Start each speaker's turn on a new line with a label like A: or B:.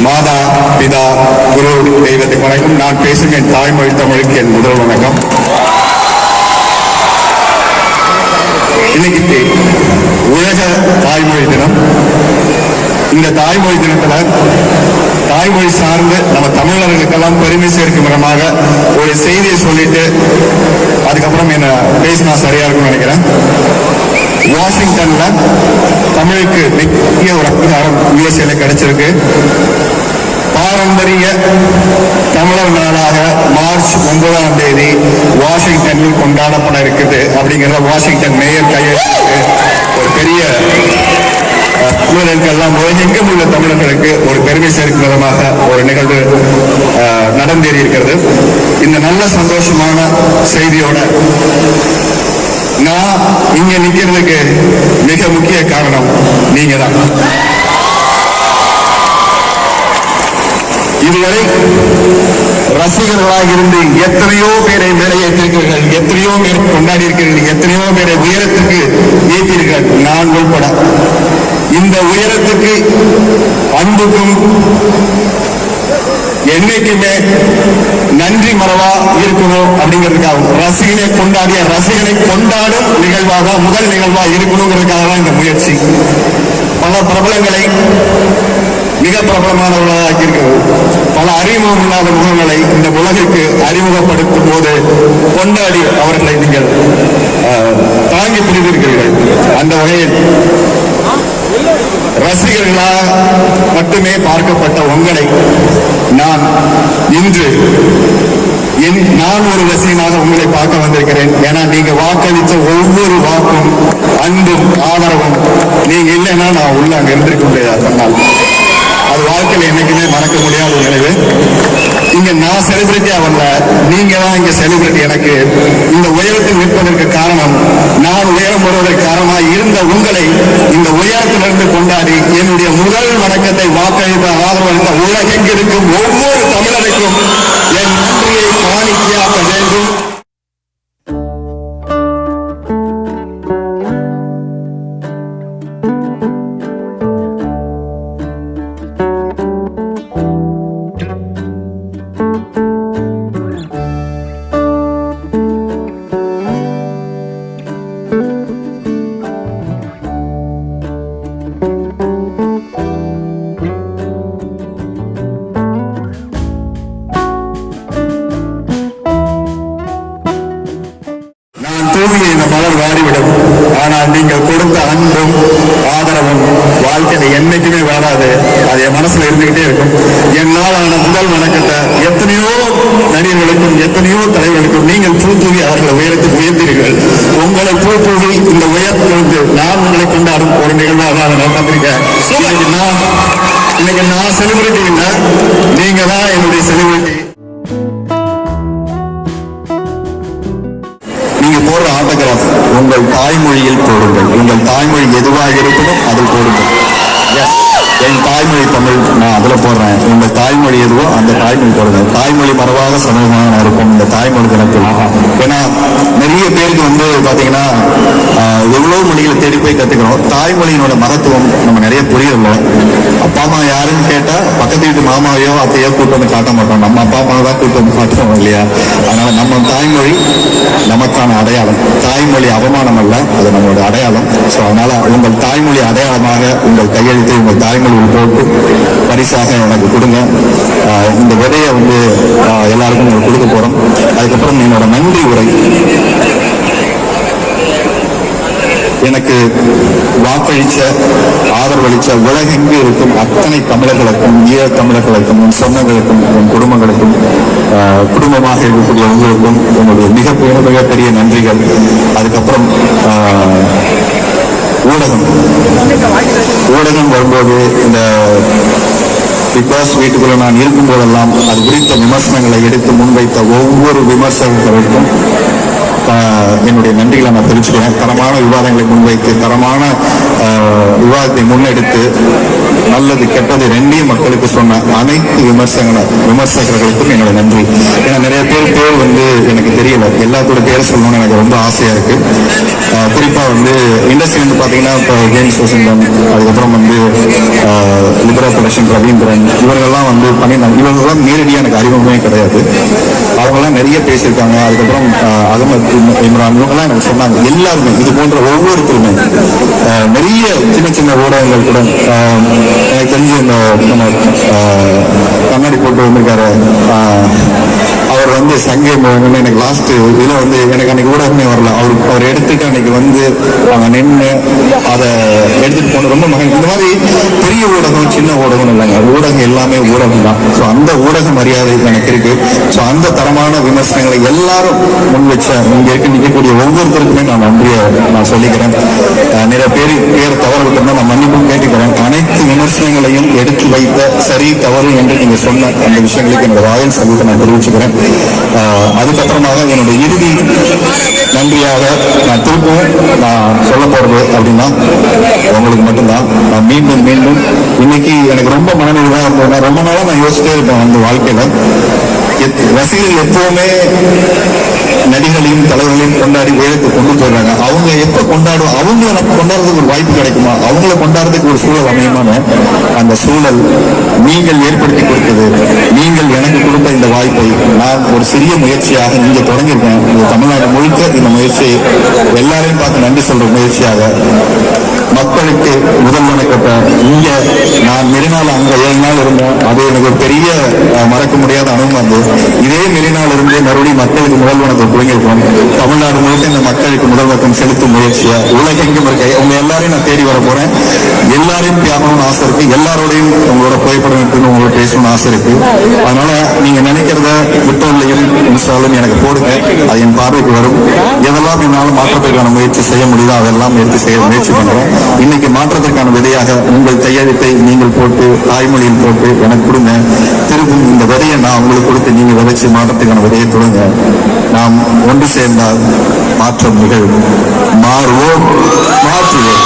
A: மாதா பிதா குரு தெய்வத்துக்கு வணக்கம். நான் பேசும் என் தாய்மொழி தமிழுக்கு என் முதல் வணக்கம். இன்னைக்கு உலக தாய்மொழி தினம். இந்த தாய்மொழி தினத்துல தாய்மொழி சார்ந்து நம்ம தமிழர்களுக்கெல்லாம் பெருமை சேர்க்கும் விதமாக ஒரு செய்தியை சொல்லிட்டு அதுக்கப்புறம் என்ன பேசினா சரியா இருக்கும்னு நினைக்கிறேன். வாஷிங்டன்ல தமிழுக்கு மிக ஒரு அங்கீகாரம் யுஎஸ்ஏல கிடைச்சிருக்கு. பாரம்பரிய தமிழர் நாளாக மார்ச் 9ஆம் தேதி வாஷிங்டனில் கொண்டாடப்பட இருக்குது அப்படிங்கிற வாஷிங்டன் மேயர் கையெழுத்து ஒரு பெரிய தமிழர்களுக்கு எல்லாம் உலகெங்கும் உள்ள தமிழர்களுக்கு ஒரு பெருமை சேர்க்கும் விதமாக ஒரு நிகழ்வு நடந்தேறி இருக்கிறது. இந்த நல்ல சந்தோஷமான செய்தியோட நான் இங்க நிக்கிறதுக்கு மிக முக்கிய காரணம் நீங்க தான். இதுவரை ரசிகர்களாக இருந்து எத்தனையோ பேரை மேலையேற்றிருக்கிறீர்கள், எத்தனையோ பேரை கொண்டாடி இருக்கிறீர்கள், எத்தனையோ பேரை உயரத்துக்கு ஏற்றீர்கள், நான் உள்பட. இந்த உயரத்துக்கு அன்புக்கும் என்னைக்குமே நன்றி மறவா இருக்கணும் அப்படிங்கிறதுக்காக ரசிகனை கொண்டாடிய ரசிகனை கொண்டாடும் நிகழ்வாக முதல் நிகழ்வா இருக்கணுங்கிறதுக்காக தான் இந்த முயற்சி. பல பிரபலங்களை மிக பிரபலமானவர்களாக இருக்கிறது. பல அறிமுகம் இல்லாத முகங்களை இந்த உலகிற்கு அறிமுகப்படுத்தும் போது கொண்டாடி அவர்களை நீங்கள் தாங்கி பிடித்திருக்கிறீர்கள். அந்த வகையில் ரசிகர்களாக மட்டுமே பார்க்கப்பட்ட உங்களை நான் இன்று நான் ஒரு ரசிகனாக உங்களை பார்க்க வந்திருக்கிறேன். ஏன்னா நீங்க வாக்களித்த ஒவ்வொரு வாக்கும் அன்பும் ஆதரவும் நீங்க இல்லைன்னா நான் உள்ள அங்க இருந்திருக்க முடியாது. சொன்னால் அது வாழ்க்கையில் என்னைக்குமே மறக்க முடியாத ஒரு நினைவு. இங்க நான் செலிபிரிட்டியா வரல, நீங்க தான் இங்க செலிபிரிட்டி. எனக்கு இந்த உயரத்தில் நிற்பதற்கு காரணம் நான் உயரம் வருவதற்கு காரணமாக இருந்த உங்களை இந்த உயரத்திலிருந்து கொண்டாடி என்னுடைய முதல் வணக்கத்தை வாக்களித்த ஆதரவளித்த உலகெங்கிருக்கும் ஒவ்வொரு தமிழருக்கும் என் நன்றியை காணிக்கையாக்க வேண்டும். இந்த மலர் வாடிவிடும். ஆனால் நீங்கள் கொடுத்த அன்பும் ஆதரவும் வாழ்க்கையில என்னைக்குமே வாடாது. அது என் மனசுல இருந்துகிட்டே இருக்கும். என்னால் ஆன முதல் வணக்கத்தை எத்தனையோ நடிகர்களுக்கும் எத்தனையோ தலைவர்களுக்கும் நீங்கள் பூ தூவி அவர்களை உயரத்துக்கு உயர்த்தீர்கள். உங்களை பூ தூவி இந்த உயரத்திலிருந்து நான் உங்களை கொண்டாடும் ஒரு நிகழ்வாக அதை நான் வந்திருக்கேன். இன்னைக்கு நான் செலிபிரிட்டி இல்லை, நீங்க தான் என்னுடைய செலிபிரிட்டி. நீங்க போடுற ஆட்டோகிராஃப் உங்கள் தாய்மொழியில் போடுங்கள். உங்கள் தாய்மொழி எதுவாக இருக்கணும் அதில் போடுங்கள். என் தாய்மொழி தமிழ், நான் அதில் போடுறேன். உங்கள் தாய்மொழி எதுவோ அந்த தாய்மொழி போடுங்க. தாய்மொழி மறவாத சமூகமாக இருக்கும் இந்த தாய்மொழி தினத்தில். ஏன்னா நிறைய பேருக்கு பார்த்தீங்கன்னா எவ்வளோ மொழிகளை தேடி போய் கற்றுக்கிறோம். தாய்மொழியினோட மகத்துவம் நம்ம நிறைய புரியல. அப்பா அம்மா யாருன்னு கேட்டால் பக்கத்து வீட்டு மாமாவையோ அத்தையோ கூட்டு வந்து காட்ட மாட்டோம். நம்ம அப்பா அம்மாவை தான் கூட்டு வந்து காட்டுறோம் இல்லையா? அதனால நம்ம தாய்மொழி நமக்கான அடையாளம். தாய்மொழி அவமானம் அல்ல, அது நம்மளோட அடையாளம். ஸோ அதனால உங்கள் தாய்மொழி அடையாளமாக உங்கள் கையெழுத்தை உங்கள் தாய்மொழியில் போட்டு பரிசாக எனக்கு கொடுங்க. இந்த விதையை எல்லாருக்கும் நம்ம கொடுக்க போறோம். அதுக்கப்புறம் என்னோட நன்றி உரை. எனக்கு வாக்களிச்ச ஆதரவளிச்ச உலகெங்கு இருக்கும் அத்தனை தமிழர்களுக்கும் ஈழத் தமிழர்களுக்கும் என் சொந்தங்களுக்கும் என் குடும்பங்களுக்கும் குடும்பமாக இருக்கக்கூடிய உங்களுக்கும் என்னுடைய மிகப்பெரிய நன்றிகள். அதுக்கப்புறம் ஊடகம் வரும்போது இந்த பிக் பாஸ் வீட்டுக்குள்ள நான் இருக்கும் போதெல்லாம் அது குறித்த விமர்சனங்களை எடுத்து முன்வைத்த ஒவ்வொரு விமர்சகர்களுக்கும் என்னுடைய நன்றிகளை நான் தெரிவிச்சுக்கிறேன். தரமான விவாதங்களை முன்வைத்து தரமான விவாதத்தை முன்னெடுத்து நல்லது கெட்டது ரெண்டையும் மக்களுக்கு சொன்ன அனைத்து விமர்சகர்களுக்கும் என்னோட நன்றி. ஏன்னா நிறைய பேர் வந்து எனக்கு தெரியல, எல்லாத்தோட பேர் சொல்லணும்னு எனக்கு ரொம்ப ஆசையா இருக்கு. குறிப்பா வந்து இண்டஸ்ட்ரி வந்து பாத்தீங்கன்னா இப்போ கேம்ஸ் வசந்தம், அதுக்கப்புறம் வந்து லிபரா ப்ரொடக்ஷன் ரவீந்திரன், இவர்கள்லாம் வந்து பண்ணியிருந்தாங்க. இவர்கள்லாம் நேரடியாக எனக்கு அறிமுகமே கிடையாது. அவங்கெல்லாம் நிறைய பேசியிருக்காங்க. அதுக்கப்புறம் அகமது இம்ரான் இவங்கெல்லாம் எனக்கு சொன்னாங்க. எல்லாருமே இது போன்ற ஒவ்வொருத்தருமே நிறைய சின்ன சின்ன ஊடகங்கள் கூட எனக்கு தெரிஞ்சு இந்த நம்ம கண்ணாடி போட்டு வந்திருக்காரு அவர் வந்து சங்கை எனக்கு லாஸ்ட் இதுல வந்து எனக்கு அன்னைக்கு ஊடகமே வரல. அவர் எடுத்துட்டு அன்னைக்கு வந்து அவங்க நின்று அதை எடுத்துட்டு போன ரொம்ப மகன். இந்த மாதிரி பெரிய ஊடகம் சின்ன ஊடகம் இல்லைங்க, ஊடகம் எல்லாமே ஊடகம் தான். ஸோ அந்த ஊடக மரியாதை எனக்கு இருக்கு. ஸோ அந்த தரமான விமர்சனங்களை எல்லாரும் முன் வச்ச இங்க இருக்க நிற்கக்கூடிய ஒவ்வொருத்தருக்குமே நான் நன்றியை நான் சொல்லிக்கிறேன். நிறைய பேர் தவறு விட்டுருந்தா நான் மன்னிப்பும் கேட்டுக்கிறேன். அனைத்து விமர்சனங்களையும் எடுத்து வைத்த சரி தவறு என்று நீங்க சொன்ன அந்த விஷயங்களுக்கு என்னோட வாயில் சந்தித்து நான் தெரிவிச்சுக்கிறேன். அதுக்கப்புறமாக என்னுடைய இறுதி நன்றியாக நான் திரும்பவும் நான் சொல்ல போறது அப்படின்னா உங்களுக்கு மட்டும்தான். நான் மீண்டும் இன்னைக்கு எனக்கு ரொம்ப மனநிலையாக இருந்ததுன்னா ரொம்ப நாளாக நான் யோசிச்சுட்டே இருப்பேன் அந்த வாழ்க்கையில. ரசிகர்கள் எப்பவுமே நடிகர்களையும் தலைவர்களையும் கொண்டாடி உயரத்தை கொண்டு போடுறாங்க. அவங்க எப்ப கொண்டாடும், அவங்க எனக்கு கொண்டாடுறதுக்கு ஒரு வாய்ப்பு கிடைக்குமா, அவங்கள கொண்டாடுறதுக்கு ஒரு சூழல் அமையுமான அந்த சூழல் நீங்கள் ஏற்படுத்தி கொடுத்தது. நீங்கள் எனக்கு கொடுத்த இந்த வாய்ப்பை நான் ஒரு சிறிய முயற்சியாக இங்க தொடங்கியிருக்கேன். இந்த தமிழ்நாடு முழுக்க இந்த முயற்சி எல்லாரையும் பார்த்து நன்றி சொல்ற முயற்சியாக மக்களுக்கு முதல் வணக்கத்தை இங்க நான் மெரினால அங்க 7 நாள் இருந்தேன். அது எனக்கு ஒரு பெரிய மறக்க முடியாத அனுபவம். வந்து இதே மெரினால இருந்து மறுபடியும் மக்களுக்கு முதல் வணக்கம் தொடங்கியிருக்கோம். தமிழ்நாடு முழுக்க இந்த மக்களுக்கு முதல் வணக்கம் செலுத்தும் முயற்சியா உலகெங்கும் இருக்க உங்க எல்லாரையும் நான் தேடி வர போறேன். எல்லாரையும் தியாகணும்னு ஆசை இருக்கு. எல்லாரோடையும் உங்களோட புகைப்படம் எடுத்துன்னு உங்களோட பேசணும்னு ஆசை இருக்கு. அதனால நீங்க நினைக்கிறத விட்டோலையும் இன்ஸ்டாலும் எனக்கு போடுங்க. அது என் பார்வைக்கு வரும். எதெல்லாம் என்னால் மாற்றத்திற்கான முயற்சி செய்ய முடியுதோ அதெல்லாம் எடுத்து செய்ய முயற்சி பண்றேன். இன்னைக்கு மாற்றத்திற்கான விதையாக உங்கள் கையெழுத்தை நீங்கள் போட்டு தாய்மொழியில் போட்டு எனக்கு கொடுங்க. திரும்பும் இந்த விதையை நான் உங்களுக்கு கொடுத்து நீங்க விதைச்சு மாற்றத்துக்கான விதையை கொடுங்க. நாம் ஒன்று சேர்ந்தால் மாற்றம் நிகழும். மாறுவோம், மாற்றுவோம்.